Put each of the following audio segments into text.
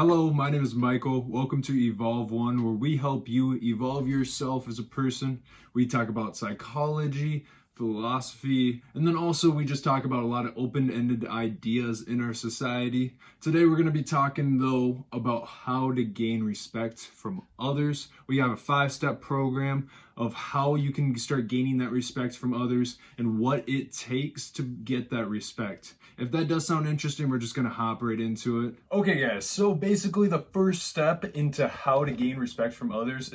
Hello, my name is Michael. Welcome to Evolve One, where we help you evolve yourself as a person. We talk about psychology, philosophy, and then also we just talk about a lot of open-ended ideas in our society. Today we're going to be talking though about how to gain respect from others. We have a 5-step program of how you can start gaining that respect from others and what it takes to get that respect. If that does sound interesting, we're just going to hop right into it. Okay guys, so basically the first step into how to gain respect from others,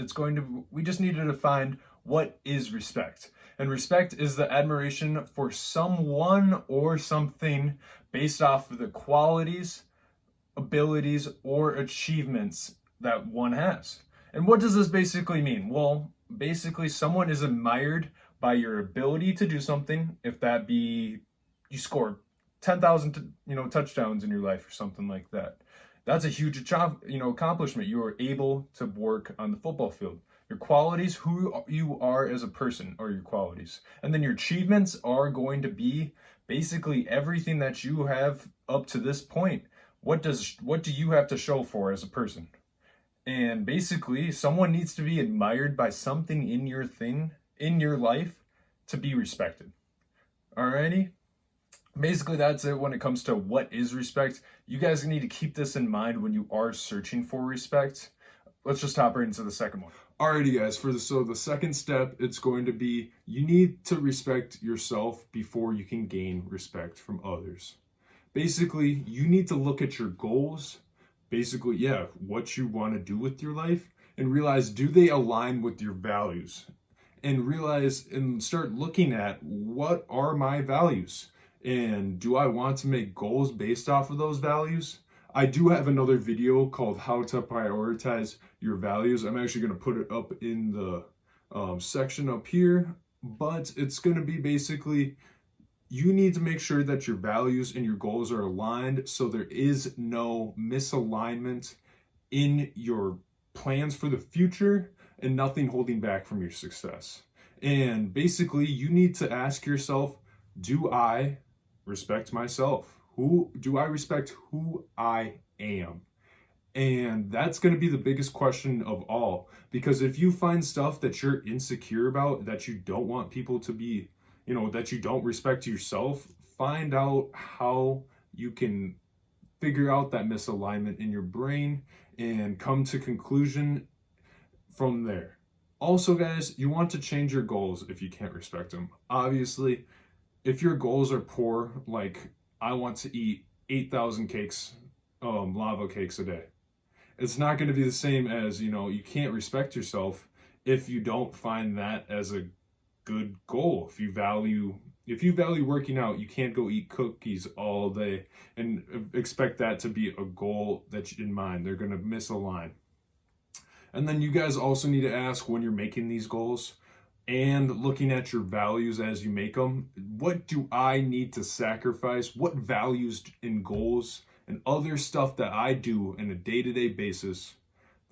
we just need to define what is respect. And respect is the admiration for someone or something based off of the qualities, abilities, or achievements that one has. And what does this basically mean? Well, basically someone is admired by your ability to do something, if that be you scored 10,000 touchdowns in your life or something like that. That's a huge accomplishment. You are able to work on the football field. Your qualities, who you are as a person, are your qualities. And then your achievements are going to be basically everything that you have up to this point. What do you have to show for as a person? And basically, someone needs to be admired by something in your life to be respected. Alrighty? Basically, that's it when it comes to what is respect. You guys need to keep this in mind when you are searching for respect. Let's just hop right into the second one. Alrighty guys, so the second step, it's going to be you need to respect yourself before you can gain respect from others. Basically, you need to look at your goals, what you want to do with your life, and realize, do they align with your values? And start looking at, what are my values? And do I want to make goals based off of those values? I do have another video called How to Prioritize Your Values. I'm actually going to put it up in the section up here, but it's going to be basically, you need to make sure that your values and your goals are aligned so there is no misalignment in your plans for the future and nothing holding back from your success. And basically, you need to ask yourself, do I respect myself? Do I respect who I am? And that's going to be the biggest question of all, because if you find stuff that you're insecure about, that you don't want people to be, that you don't respect yourself, find out how you can figure out that misalignment in your brain and come to conclusion from there. Also, guys, you want to change your goals if you can't respect them. Obviously, if your goals are poor, like I want to eat 8,000 lava cakes a day, it's not going to be the same as, you can't respect yourself if you don't find that as a good goal. If you value working out, you can't go eat cookies all day and expect that to be a goal that's in mind. They're going to misalign. And then you guys also need to ask, when you're making these goals and looking at your values as you make them, what do I need to sacrifice? What values and goals and other stuff that I do on a day-to-day basis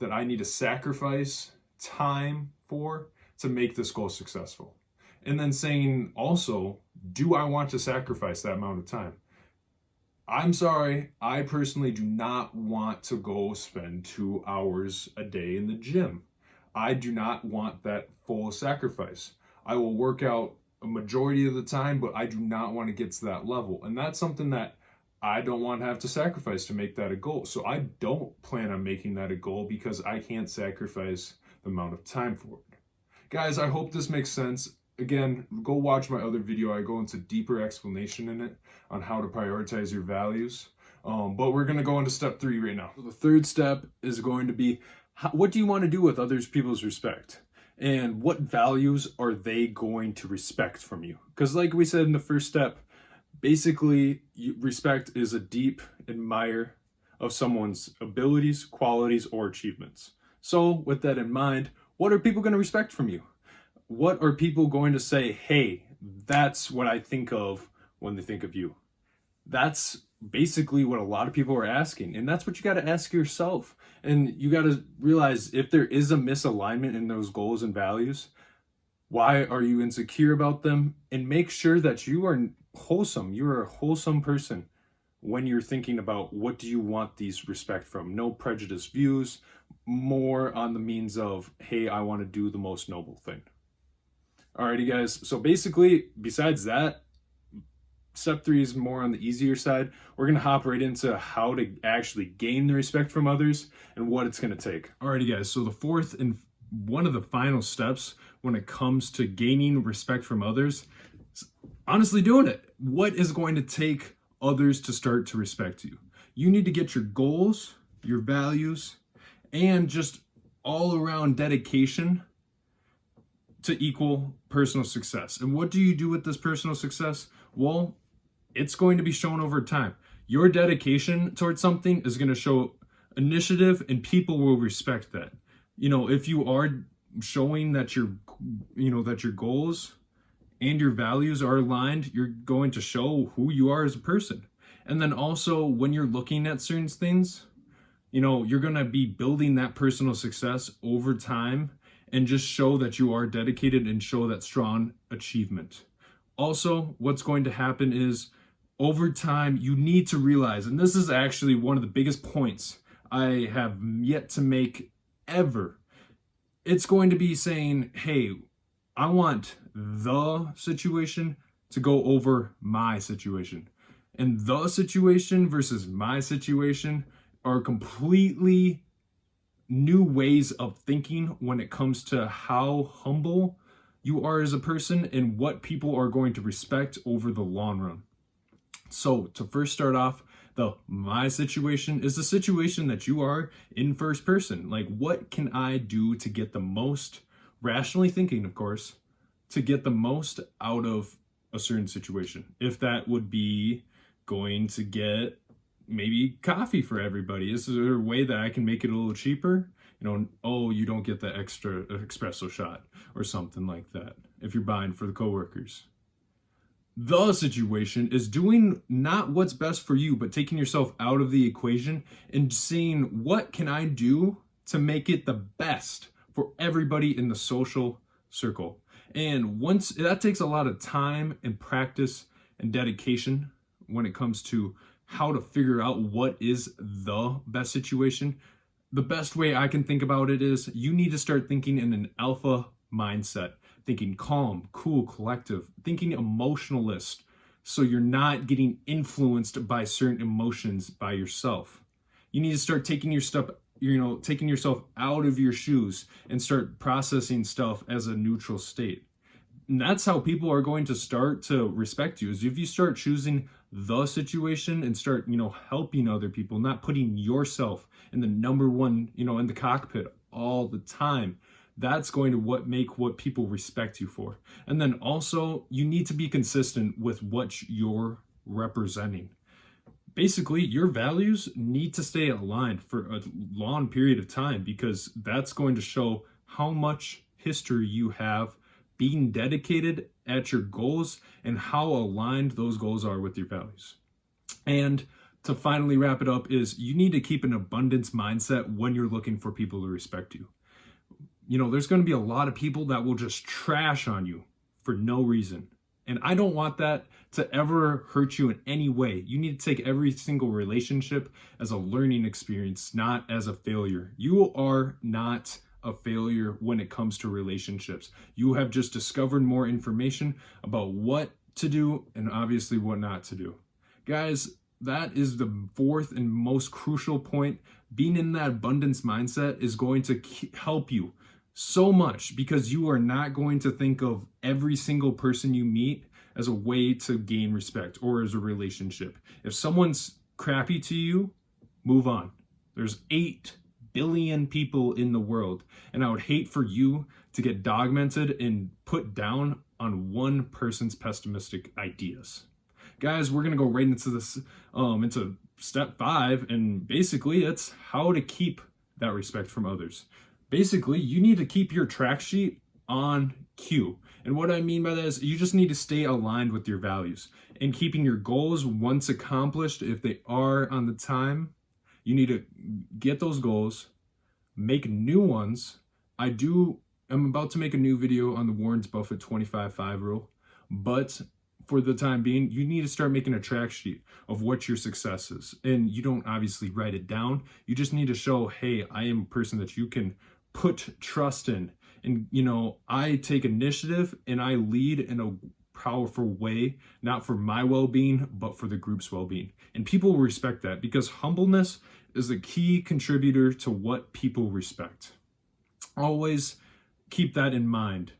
that I need to sacrifice time for to make this goal successful? And then saying also, do I want to sacrifice that amount of time? I'm sorry, I personally do not want to go spend 2 hours a day in the gym. I do not want that full sacrifice. I will work out a majority of the time, but I do not want to get to that level. And that's something that I don't want to have to sacrifice to make that a goal. So I don't plan on making that a goal because I can't sacrifice the amount of time for it. Guys, I hope this makes sense. Again, go watch my other video. I go into deeper explanation in it on how to prioritize your values. But we're going to go into step 3 right now. So the third step is going to be, what do you want to do with others people's respect? And what values are they going to respect from you? Because like we said in the first step, basically respect is a deep admire of someone's abilities, qualities, or achievements. So with that in mind, what are people going to respect from you? What are people going to say, hey, that's what I think of when they think of you? That's basically what a lot of people are asking. And that's what you got to ask yourself. And you got to realize, if there is a misalignment in those goals and values, why are you insecure about them? And make sure that you are wholesome. You're a wholesome person when you're thinking about what do you want these respect from. No prejudice views, more on the means of, hey, I want to do the most noble thing. Alrighty, guys. So basically, besides that, step 3 is more on the easier side. We're going to hop right into how to actually gain the respect from others and what it's going to take. Alrighty, guys. So the fourth and one of the final steps when it comes to gaining respect from others is honestly doing it. What is going to take others to start to respect you? You need to get your goals, your values, and just all around dedication to equal personal success. And what do you do with this personal success? Well, it's going to be shown over time. Your dedication towards something is going to show initiative, and people will respect that. If you are showing that your goals and your values are aligned, you're going to show who you are as a person. And then also when you're looking at certain things, you're going to be building that personal success over time and just show that you are dedicated and show that strong achievement. Also, what's going to happen is over time, you need to realize, and this is actually one of the biggest points I have yet to make ever. It's going to be saying, hey, I want the situation to go over my situation. And the situation versus my situation are completely new ways of thinking when it comes to how humble you are as a person and what people are going to respect over the long run. So to first start off, my situation is the situation that you are in first person. Like, what can I do to get the most, rationally thinking, of course, to get the most out of a certain situation? If that would be going to get maybe coffee for everybody. Is there a way that I can make it a little cheaper? You don't get the extra espresso shot or something like that if you're buying for the coworkers. The situation is doing not what's best for you, but taking yourself out of the equation and seeing what can I do to make it the best for everybody in the social circle. And once that takes a lot of time and practice and dedication when it comes to how to figure out what is the best situation. The best way I can think about it is you need to start thinking in an alpha mindset, thinking calm, cool, collective, thinking emotionalist, so you're not getting influenced by certain emotions by yourself. You need to start taking yourself out of your shoes and start processing stuff as a neutral state. And that's how people are going to start to respect you, is if you start choosing the situation and start, helping other people, not putting yourself in the number one, in the cockpit all the time. That's going to make what people respect you for. And then also, you need to be consistent with what you're representing. Basically, your values need to stay aligned for a long period of time, because that's going to show how much history you have being dedicated at your goals and how aligned those goals are with your values. And to finally wrap it up is you need to keep an abundance mindset when you're looking for people to respect you. There's going to be a lot of people that will just trash on you for no reason. And I don't want that to ever hurt you in any way. You need to take every single relationship as a learning experience, not as a failure. You are not a failure when it comes to relationships. You have just discovered more information about what to do and obviously what not to do. Guys, that is the fourth and most crucial point. Being in that abundance mindset is going to help you so much, because you are not going to think of every single person you meet as a way to gain respect or as a relationship. If someone's crappy to you, move on. There's 8 billion people in the world, and I would hate for you to get dogmented and put down on one person's pessimistic ideas. Guys, we're gonna go right into this into step 5, and basically it's how to keep that respect from others. Basically, you need to keep your track sheet on cue. And what I mean by that is you just need to stay aligned with your values and keeping your goals once accomplished. If they are on the time, you need to get those goals, make new ones. I'm about to make a new video on the Warren Buffett 25-5 rule, but for the time being, you need to start making a track sheet of what your success is. And you don't obviously write it down. You just need to show, hey, I am a person that you can put trust in. And, I take initiative and I lead in a powerful way, not for my well-being, but for the group's well-being. And people will respect that because humbleness is a key contributor to what people respect. Always keep that in mind.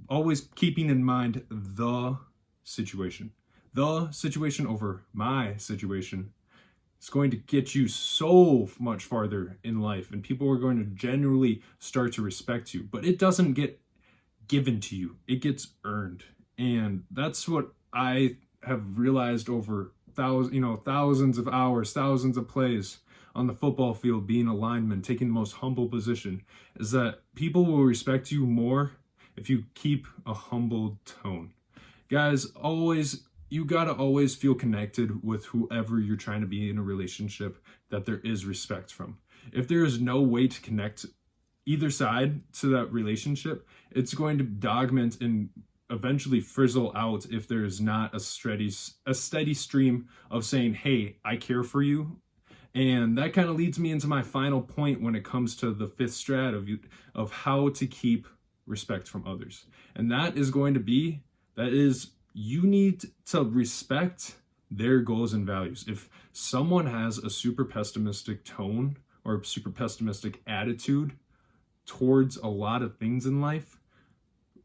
Always keeping in mind the situation over my situation is going to get you so much farther in life, and people are going to generally start to respect you. But it doesn't get given to you, it gets earned. And that's what I have realized over thousands of hours, thousands of plays on the football field, being a lineman, taking the most humble position, is that people will respect you more if you keep a humble tone. Guys, you gotta always feel connected with whoever you're trying to be in a relationship that there is respect from. If there is no way to connect either side to that relationship, it's going to dogment and eventually frizzle out if there is not a steady stream of saying, hey, I care for you. And that kind of leads me into my final point when it comes to the fifth strat of how to keep respect from others. And that is you need to respect their goals and values. If someone has a super pessimistic tone or a super pessimistic attitude towards a lot of things in life,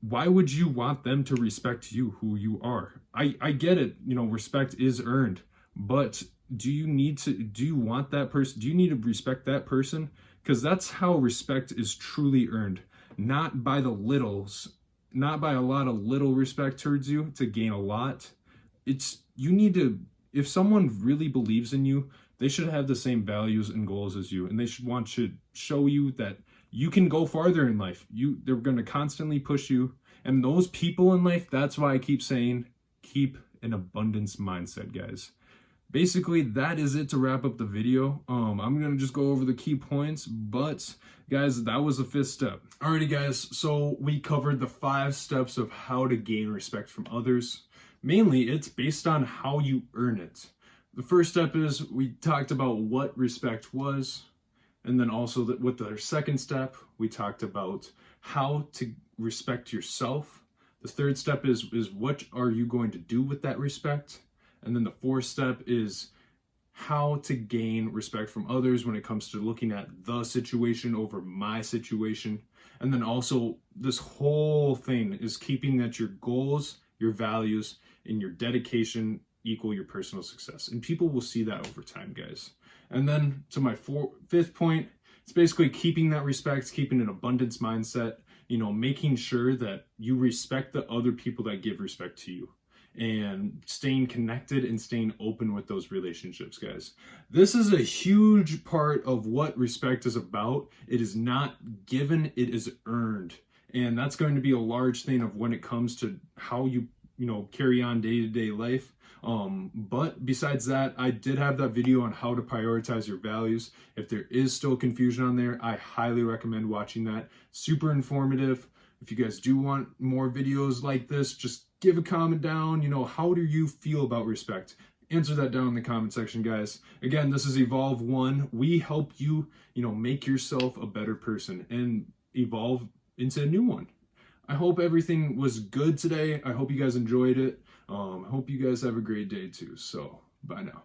why would you want them to respect you, who you are? I get it, respect is earned, but do you want that person? Do you need to respect that person? Because that's how respect is truly earned, not by the littles, not by a lot of little respect towards you to gain a lot. If someone really believes in you, they should have the same values and goals as you, and they should want to show you that you can go farther in life. They're going to constantly push you. And those people in life, that's why I keep saying, keep an abundance mindset, guys. Basically, that is it to wrap up the video. I'm going to just go over the key points, but guys, that was the fifth step. Alrighty, guys, so we covered the 5 steps of how to gain respect from others. Mainly, it's based on how you earn it. The first step is we talked about what respect was. And then also with the second step, we talked about how to respect yourself. The third step is what are you going to do with that respect? And then the fourth step is how to gain respect from others when it comes to looking at the situation over my situation. And then also this whole thing is keeping that your goals, your values, and your dedication equal your personal success. And people will see that over time, guys. And then to my fifth point, it's basically keeping that respect, keeping an abundance mindset, making sure that you respect the other people that give respect to you, and staying connected and staying open with those relationships, guys. This is a huge part of what respect is about. It is not given, it is earned. And that's going to be a large thing of when it comes to how you carry on day-to-day life. But besides that, I did have that video on how to prioritize your values. If there is still confusion on there, I highly recommend watching that. Super informative. If you guys do want more videos like this, just give a comment down. How do you feel about respect? Answer that down in the comment section, guys. Again, this is Evolve One. We help you, make yourself a better person and evolve into a new one. I hope everything was good today. I hope you guys enjoyed it. I hope you guys have a great day too. So, bye now.